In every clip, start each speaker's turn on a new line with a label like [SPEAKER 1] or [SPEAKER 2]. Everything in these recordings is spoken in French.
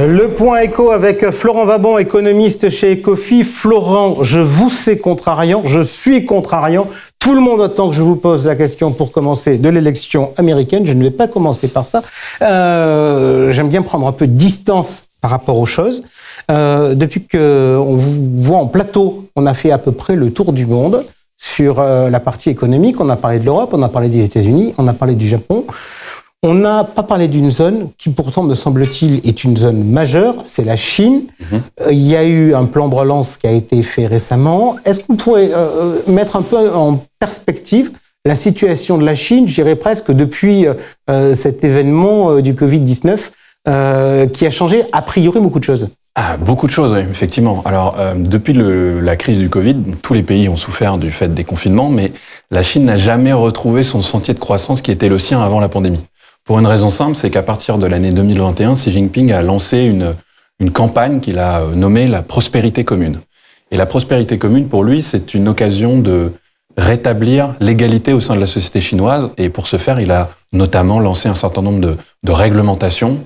[SPEAKER 1] Le point éco avec Florent Vabon, économiste chez Ecofi. Florent, je vous sais contrariant, je suis contrariant. Tout le monde attend que je vous pose la question pour commencer de l'élection américaine. Je ne vais pas commencer par ça. J'aime bien prendre un peu de distance par rapport aux choses. Depuis qu'on vous voit en plateau, on a fait à peu près le tour du monde sur la partie économique. On a parlé de l'Europe, on a parlé des États-Unis, on a parlé du Japon. On n'a pas parlé d'une zone qui, pourtant, me semble-t-il, est une zone majeure, c'est la Chine. Il y a eu un plan de relance qui a été fait récemment. Est-ce que vous pourrez mettre un peu en perspective la situation de la Chine, je dirais presque depuis cet événement du Covid-19, qui a changé a priori beaucoup de choses?
[SPEAKER 2] Beaucoup de choses, oui, effectivement. Alors, depuis la crise du Covid, tous les pays ont souffert du fait des confinements, mais la Chine n'a jamais retrouvé son sentier de croissance qui était le sien avant la pandémie. Pour une raison simple, c'est qu'à partir de l'année 2021, Xi Jinping a lancé une campagne qu'il a nommée la prospérité commune. Et la prospérité commune, pour lui, c'est une occasion de rétablir l'égalité au sein de la société chinoise. Et pour ce faire, il a notamment lancé un certain nombre de réglementations,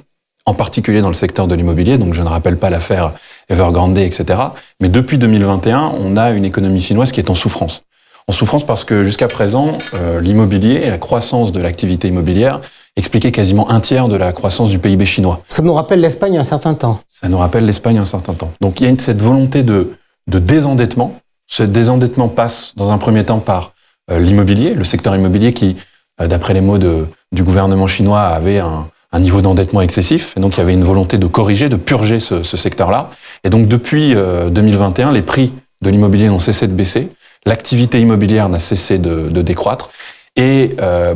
[SPEAKER 2] en particulier dans le secteur de l'immobilier. Donc je ne rappelle pas l'affaire Evergrande, etc. Mais depuis 2021, on a une économie chinoise qui est en souffrance. En souffrance parce que jusqu'à présent, l'immobilier et la croissance de l'activité immobilière expliquait quasiment un tiers de la croissance du PIB chinois.
[SPEAKER 1] Ça nous rappelle l'Espagne un certain temps.
[SPEAKER 2] Ça nous rappelle l'Espagne un certain temps. Donc il y a cette volonté de désendettement. Ce désendettement passe dans un premier temps par l'immobilier, le secteur immobilier qui, d'après les mots du gouvernement chinois, avait un niveau d'endettement excessif. Et donc il y avait une volonté de corriger, de purger ce secteur-là. Et donc depuis 2021, les prix de l'immobilier n'ont cessé de baisser. L'activité immobilière n'a cessé de décroître. Et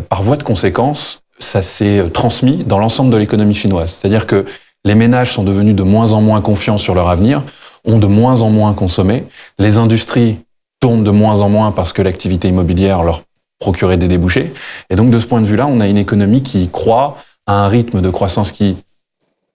[SPEAKER 2] par voie de conséquence, ça s'est transmis dans l'ensemble de l'économie chinoise. C'est-à-dire que les ménages sont devenus de moins en moins confiants sur leur avenir, ont de moins en moins consommé. Les industries tournent de moins en moins parce que l'activité immobilière leur procurait des débouchés. Et donc, de ce point de vue-là, on a une économie qui croît à un rythme de croissance qui,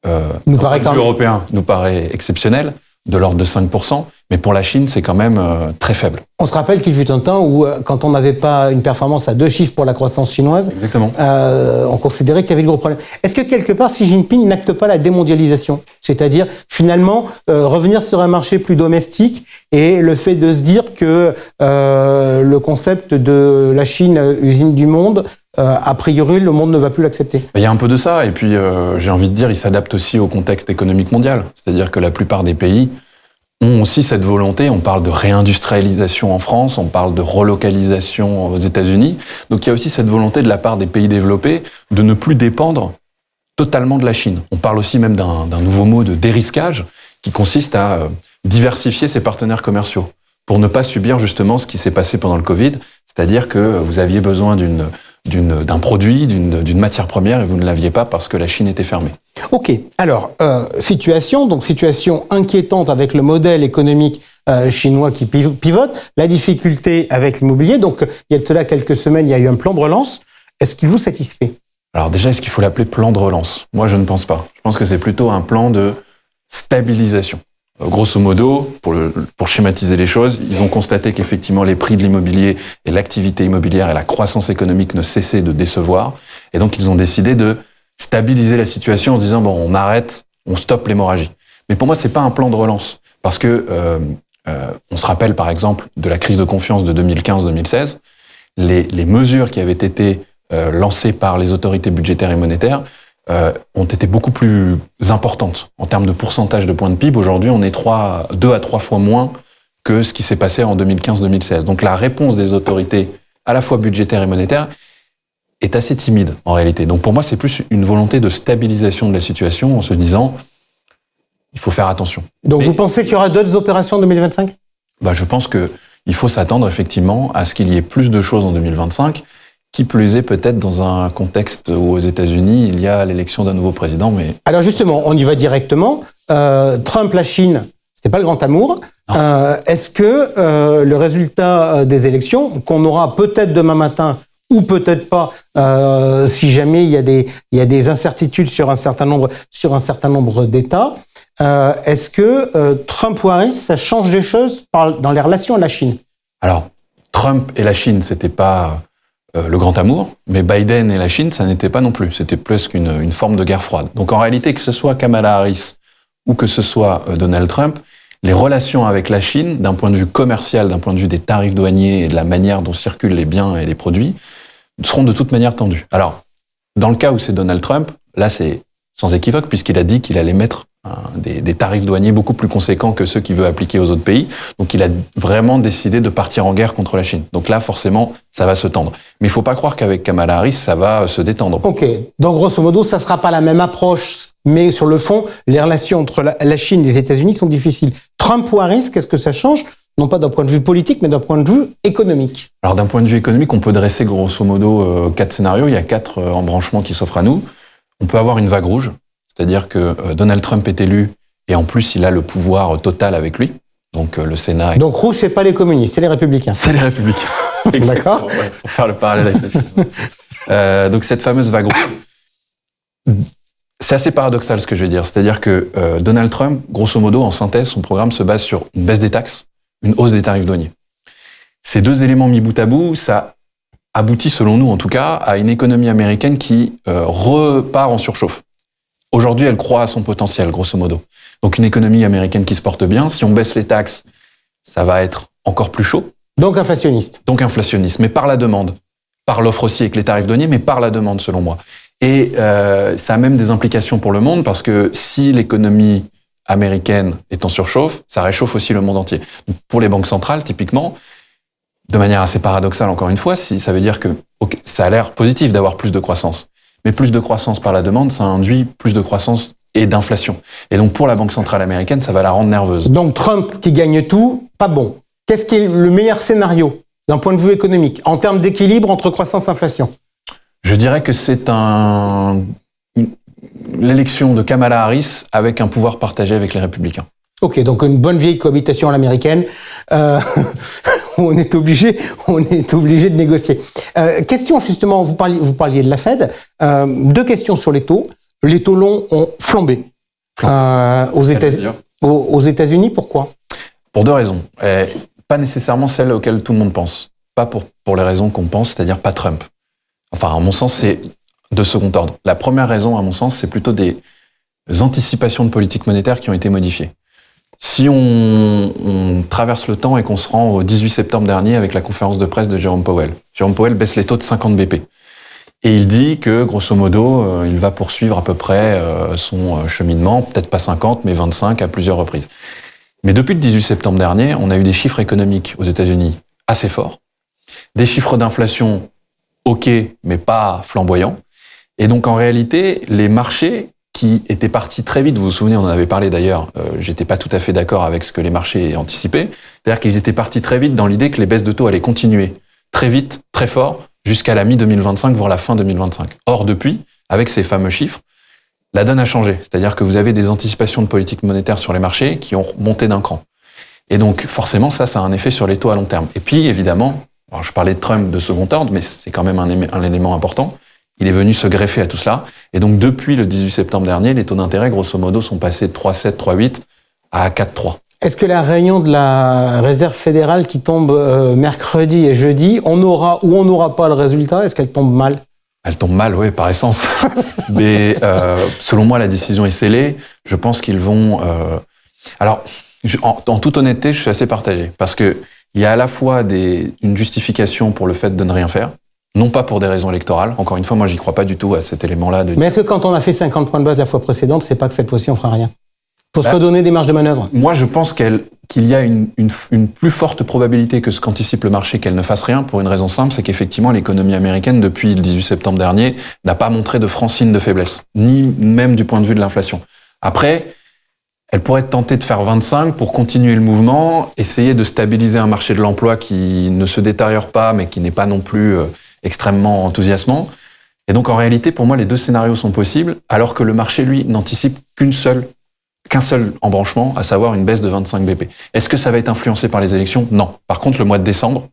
[SPEAKER 1] nous paraît
[SPEAKER 2] européen, nous paraît exceptionnel, de l'ordre de 5%, mais pour la Chine, c'est quand même très faible.
[SPEAKER 1] On se rappelle qu'il fut un temps où, quand on n'avait pas une performance à 2 chiffres pour la croissance chinoise,
[SPEAKER 2] exactement,
[SPEAKER 1] on considérait qu'il y avait de gros problèmes. Est-ce que quelque part, Xi Jinping n'acte pas la démondialisation? C'est-à-dire, finalement, revenir sur un marché plus domestique et le fait de se dire que le concept de la Chine, usine du monde, a priori, le monde ne va plus l'accepter.
[SPEAKER 2] Il y a un peu de ça, et puis j'ai envie de dire, il s'adapte aussi au contexte économique mondial. C'est-à-dire que la plupart des pays ont aussi cette volonté. On parle de réindustrialisation en France, on parle de relocalisation aux États-Unis. Donc il y a aussi cette volonté de la part des pays développés de ne plus dépendre totalement de la Chine. On parle aussi même d'un nouveau mot de dérisquage qui consiste à diversifier ses partenaires commerciaux pour ne pas subir justement ce qui s'est passé pendant le Covid, c'est-à-dire que vous aviez besoin d'un produit, d'une matière première, et vous ne l'aviez pas parce que la Chine était fermée.
[SPEAKER 1] Ok, alors, situation inquiétante avec le modèle économique chinois qui pivote, la difficulté avec l'immobilier. Donc, il y a de cela quelques semaines, il y a eu un plan de relance. Est-ce qu'il vous satisfait?
[SPEAKER 2] Alors déjà, est-ce qu'il faut l'appeler plan de relance? Moi, je ne pense pas. Je pense que c'est plutôt un plan de stabilisation. Grosso modo, pour schématiser les choses, ils ont constaté qu'effectivement les prix de l'immobilier et l'activité immobilière et la croissance économique ne cessaient de décevoir. Et donc ils ont décidé de stabiliser la situation en se disant bon, on arrête, on stoppe l'hémorragie. Mais pour moi, c'est pas un plan de relance. Parce que on se rappelle par exemple de la crise de confiance de 2015-2016, les mesures qui avaient été lancées par les autorités budgétaires et monétaires ont été beaucoup plus importantes en termes de pourcentage de points de PIB. Aujourd'hui, on est 2 à 3 fois moins que ce qui s'est passé en 2015-2016. Donc la réponse des autorités, à la fois budgétaires et monétaires, est assez timide en réalité. Donc pour moi, c'est plus une volonté de stabilisation de la situation en se disant il faut faire attention.
[SPEAKER 1] Donc vous pensez qu'il y aura d'autres opérations en 2025 ?
[SPEAKER 2] Je pense qu'il faut s'attendre effectivement à ce qu'il y ait plus de choses en 2025. Qui plus est peut-être dans un contexte où aux États-Unis, il y a l'élection d'un nouveau président. Mais
[SPEAKER 1] alors justement, on y va directement. Trump, la Chine, c'était pas le grand amour. Est-ce que le résultat des élections, qu'on aura peut-être demain matin ou peut-être pas, si jamais il y a des incertitudes sur un certain nombre d'États, est-ce que Trump ou Harris, ça change des choses dans les relations à la Chine?
[SPEAKER 2] Alors, Trump et la Chine, c'était pas le grand amour, mais Biden et la Chine, ça n'était pas non plus. C'était presque une forme de guerre froide. Donc en réalité, que ce soit Kamala Harris ou que ce soit Donald Trump, les relations avec la Chine, d'un point de vue commercial, d'un point de vue des tarifs douaniers et de la manière dont circulent les biens et les produits, seront de toute manière tendues. Alors, dans le cas où c'est Donald Trump, là c'est sans équivoque, puisqu'il a dit qu'il allait mettre des tarifs douaniers beaucoup plus conséquents que ceux qu'il veut appliquer aux autres pays. Donc il a vraiment décidé de partir en guerre contre la Chine. Donc là, forcément, ça va se tendre. Mais il ne faut pas croire qu'avec Kamala Harris, ça va se détendre.
[SPEAKER 1] Ok, donc grosso modo, ça ne sera pas la même approche, mais sur le fond, les relations entre la Chine et les États-Unis sont difficiles. Trump ou Harris, qu'est-ce que ça change? Non pas d'un point de vue politique, mais d'un point de vue économique.
[SPEAKER 2] Alors d'un point de vue économique, on peut dresser grosso modo 4 scénarios. Il y a 4 embranchements qui s'offrent à nous. On peut avoir une vague rouge, c'est-à-dire que Donald Trump est élu et en plus il a le pouvoir total avec lui. Donc le Sénat.
[SPEAKER 1] Donc rouge, c'est pas les communistes, c'est les républicains.
[SPEAKER 2] C'est les républicains.
[SPEAKER 1] D'accord.
[SPEAKER 2] Ouais, pour faire le parallèle avec la Chine. Donc cette fameuse vague rouge. C'est assez paradoxal ce que je vais dire. C'est-à-dire que Donald Trump, grosso modo, en synthèse, son programme se base sur une baisse des taxes, une hausse des tarifs douaniers. Ces deux éléments mis bout à bout, ça aboutit, selon nous en tout cas, à une économie américaine qui repart en surchauffe. Aujourd'hui, elle croît à son potentiel, grosso modo. Donc une économie américaine qui se porte bien. Si on baisse les taxes, ça va être encore plus chaud.
[SPEAKER 1] Donc inflationniste.
[SPEAKER 2] Donc inflationniste, mais par la demande. Par l'offre aussi avec les tarifs douaniers, mais par la demande, selon moi. Et ça a même des implications pour le monde, parce que si l'économie américaine est en surchauffe, ça réchauffe aussi le monde entier. Donc, pour les banques centrales, typiquement, de manière assez paradoxale, encore une fois, ça veut dire que okay, ça a l'air positif d'avoir plus de croissance. Mais plus de croissance par la demande, ça induit plus de croissance et d'inflation. Et donc pour la Banque centrale américaine, ça va la rendre nerveuse.
[SPEAKER 1] Donc Trump qui gagne tout, pas bon. Qu'est-ce qui est le meilleur scénario d'un point de vue économique, en termes d'équilibre entre croissance et inflation?
[SPEAKER 2] Je dirais que c'est l'élection de Kamala Harris avec un pouvoir partagé avec les républicains.
[SPEAKER 1] Ok, donc une bonne vieille cohabitation à l'américaine, où on est obligé de négocier. Question justement, vous parliez de la Fed. 2 questions sur les taux. Les taux longs ont flambé aux États-Unis. Pourquoi?
[SPEAKER 2] Pour 2 raisons. Pas nécessairement celles auxquelles tout le monde pense. Pas pour les raisons qu'on pense, c'est-à-dire pas Trump. Enfin, à mon sens, c'est de second ordre. La première raison, à mon sens, c'est plutôt des anticipations de politique monétaire qui ont été modifiées. Si on traverse le temps et qu'on se rend au 18 septembre dernier avec la conférence de presse de Jérôme Powell. Jérôme Powell baisse les taux de 50 BP. Et il dit que, grosso modo, il va poursuivre à peu près son cheminement, peut-être pas 50, mais 25 à plusieurs reprises. Mais depuis le 18 septembre dernier, on a eu des chiffres économiques aux États-Unis assez forts, des chiffres d'inflation ok, mais pas flamboyants. Et donc en réalité, les marchés qui étaient partis très vite, vous vous souvenez, on en avait parlé d'ailleurs, j'étais pas tout à fait d'accord avec ce que les marchés anticipaient, c'est-à-dire qu'ils étaient partis très vite dans l'idée que les baisses de taux allaient continuer très vite, très fort, jusqu'à la mi-2025, voire la fin 2025. Or, depuis, avec ces fameux chiffres, la donne a changé. C'est-à-dire que vous avez des anticipations de politique monétaire sur les marchés qui ont monté d'un cran. Et donc, forcément, ça a un effet sur les taux à long terme. Et puis, évidemment, alors je parlais de Trump de second ordre, mais c'est quand même un élément important. Il est venu se greffer à tout cela. Et donc, depuis le 18 septembre dernier, les taux d'intérêt, grosso modo, sont passés de 3,7, 3,8 à 4,3.
[SPEAKER 1] Est-ce que la réunion de la Réserve fédérale qui tombe mercredi et jeudi, on aura ou on n'aura pas le résultat? Est-ce qu'elle tombe mal?
[SPEAKER 2] Elle tombe mal, oui, par essence. Mais selon moi, la décision est scellée. Je pense qu'ils vont... Alors, en toute honnêteté, je suis assez partagé. Parce que il y a à la fois une justification pour le fait de ne rien faire, non pas pour des raisons électorales. Encore une fois, moi, j'y crois pas du tout à cet élément-là.
[SPEAKER 1] Mais est-ce que quand on a fait 50 points de base la fois précédente, c'est pas que cette fois-ci on fera rien? Pour se redonner des marges de manœuvre?
[SPEAKER 2] Moi, je pense qu'il y a une plus forte probabilité que ce qu'anticipe le marché qu'elle ne fasse rien, pour une raison simple, c'est qu'effectivement, l'économie américaine, depuis le 18 septembre dernier, n'a pas montré de franc signe de faiblesse, ni même du point de vue de l'inflation. Après, elle pourrait être tentée de faire 25 pour continuer le mouvement, essayer de stabiliser un marché de l'emploi qui ne se détériore pas, mais qui n'est pas non plus extrêmement enthousiasmant. Et donc, en réalité, pour moi, les 2 scénarios sont possibles, alors que le marché, lui, n'anticipe qu'un seul embranchement, à savoir une baisse de 25 BP. Est-ce que ça va être influencé par les élections? Non. Par contre, le mois de décembre,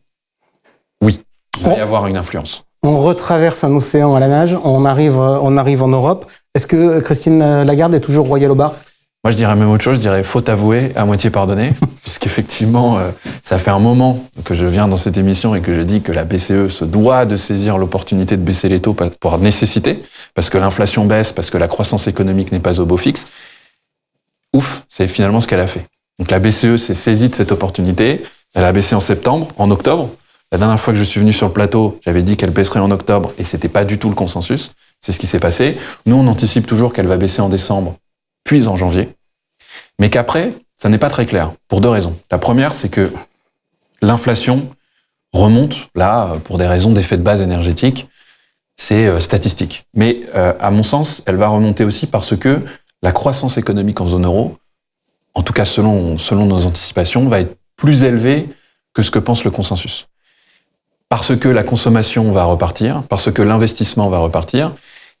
[SPEAKER 2] oui, il va y avoir une influence.
[SPEAKER 1] On retraverse un océan à la nage, on arrive en Europe. Est-ce que Christine Lagarde est toujours royale au bar?
[SPEAKER 2] Moi, je dirais même autre chose, je dirais faute avouée, à moitié pardonnée, puisqu'effectivement, ça fait un moment que je viens dans cette émission et que je dis que la BCE se doit de saisir l'opportunité de baisser les taux par nécessité, parce que l'inflation baisse, parce que la croissance économique n'est pas au beau fixe. ouf, c'est finalement ce qu'elle a fait. Donc la BCE s'est saisie de cette opportunité. Elle a baissé en septembre, en octobre. La dernière fois que je suis venu sur le plateau, j'avais dit qu'elle baisserait en octobre et c'était pas du tout le consensus. C'est ce qui s'est passé. Nous, on anticipe toujours qu'elle va baisser en décembre, puis en janvier. Mais qu'après, ça n'est pas très clair, pour 2 raisons. La première, c'est que l'inflation remonte, là, pour des raisons d'effet de base énergétique, c'est statistique. Mais à mon sens, elle va remonter aussi parce que la croissance économique en zone euro, en tout cas selon nos anticipations, va être plus élevée que ce que pense le consensus. Parce que la consommation va repartir, parce que l'investissement va repartir,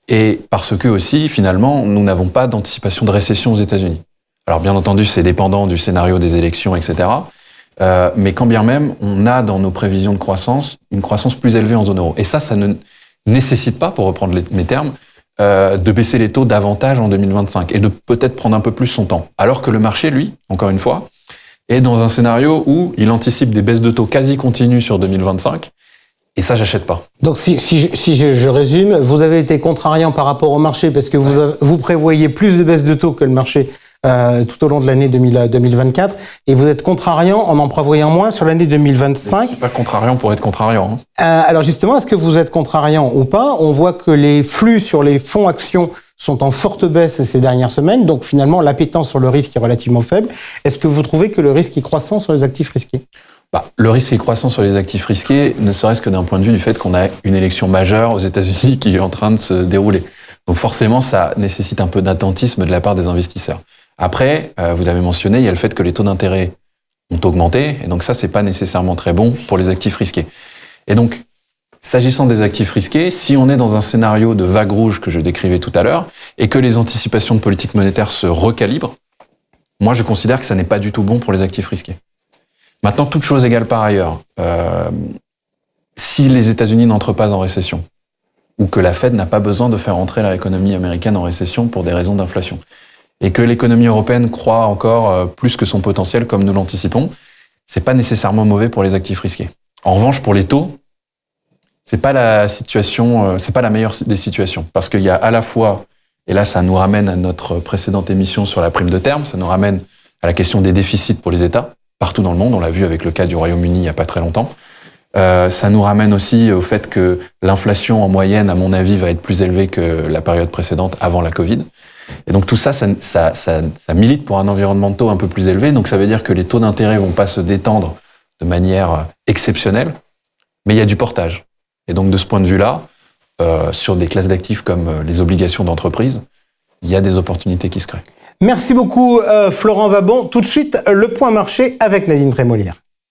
[SPEAKER 2] et parce que aussi, finalement, nous n'avons pas d'anticipation de récession aux États-Unis. Alors bien entendu, c'est dépendant du scénario des élections, etc. Mais quand bien même, on a dans nos prévisions de croissance une croissance plus élevée en zone euro. Et ça ne nécessite pas, pour reprendre mes termes, de baisser les taux davantage en 2025 et de peut-être prendre un peu plus son temps. Alors que le marché, lui, encore une fois, est dans un scénario où il anticipe des baisses de taux quasi continues sur 2025. Et ça, j'achète pas.
[SPEAKER 1] Donc, si je résume, vous avez été contrariant par rapport au marché parce que vous prévoyez plus de baisses de taux que le marché tout au long de l'année 2024, et vous êtes contrariant en prévoyant moins sur l'année 2025.
[SPEAKER 2] Je suis pas contrariant pour être contrariant.
[SPEAKER 1] Alors justement, est-ce que vous êtes contrariant ou pas? On voit que les flux sur les fonds actions sont en forte baisse ces dernières semaines, donc finalement l'appétence sur le risque est relativement faible. Est-ce que vous trouvez que le risque est croissant sur les actifs risqués?
[SPEAKER 2] Le risque est croissant sur les actifs risqués, ne serait-ce que d'un point de vue du fait qu'on a une élection majeure aux États-Unis qui est en train de se dérouler. Donc forcément, ça nécessite un peu d'attentisme de la part des investisseurs. Après, vous l'avez mentionné, il y a le fait que les taux d'intérêt ont augmenté, et donc ça, c'est pas nécessairement très bon pour les actifs risqués. Et donc, s'agissant des actifs risqués, si on est dans un scénario de vague rouge que je décrivais tout à l'heure, et que les anticipations de politique monétaire se recalibrent, moi, je considère que ça n'est pas du tout bon pour les actifs risqués. Maintenant, toute chose égale par ailleurs, si les États-Unis n'entrent pas en récession, ou que la Fed n'a pas besoin de faire entrer l'économie américaine en récession pour des raisons d'inflation, et que l'économie européenne croît encore plus que son potentiel comme nous l'anticipons, c'est pas nécessairement mauvais pour les actifs risqués. En revanche, pour les taux, c'est pas la situation, c'est pas la meilleure des situations, parce qu'il y a à la fois, et là ça nous ramène à notre précédente émission sur la prime de terme, ça nous ramène à la question des déficits pour les États, partout dans le monde, on l'a vu avec le cas du Royaume-Uni il n'y a pas très longtemps. Ça nous ramène aussi au fait que l'inflation en moyenne, à mon avis, va être plus élevée que la période précédente avant la Covid. Et donc tout ça milite pour un environnement de taux un peu plus élevé. Donc ça veut dire que les taux d'intérêt vont pas se détendre de manière exceptionnelle, mais il y a du portage. Et donc de ce point de vue-là, sur des classes d'actifs comme les obligations d'entreprise, il y a des opportunités qui se créent.
[SPEAKER 1] Merci beaucoup Florent Wabon. Tout de suite, le point marché avec Nadine Trémolière.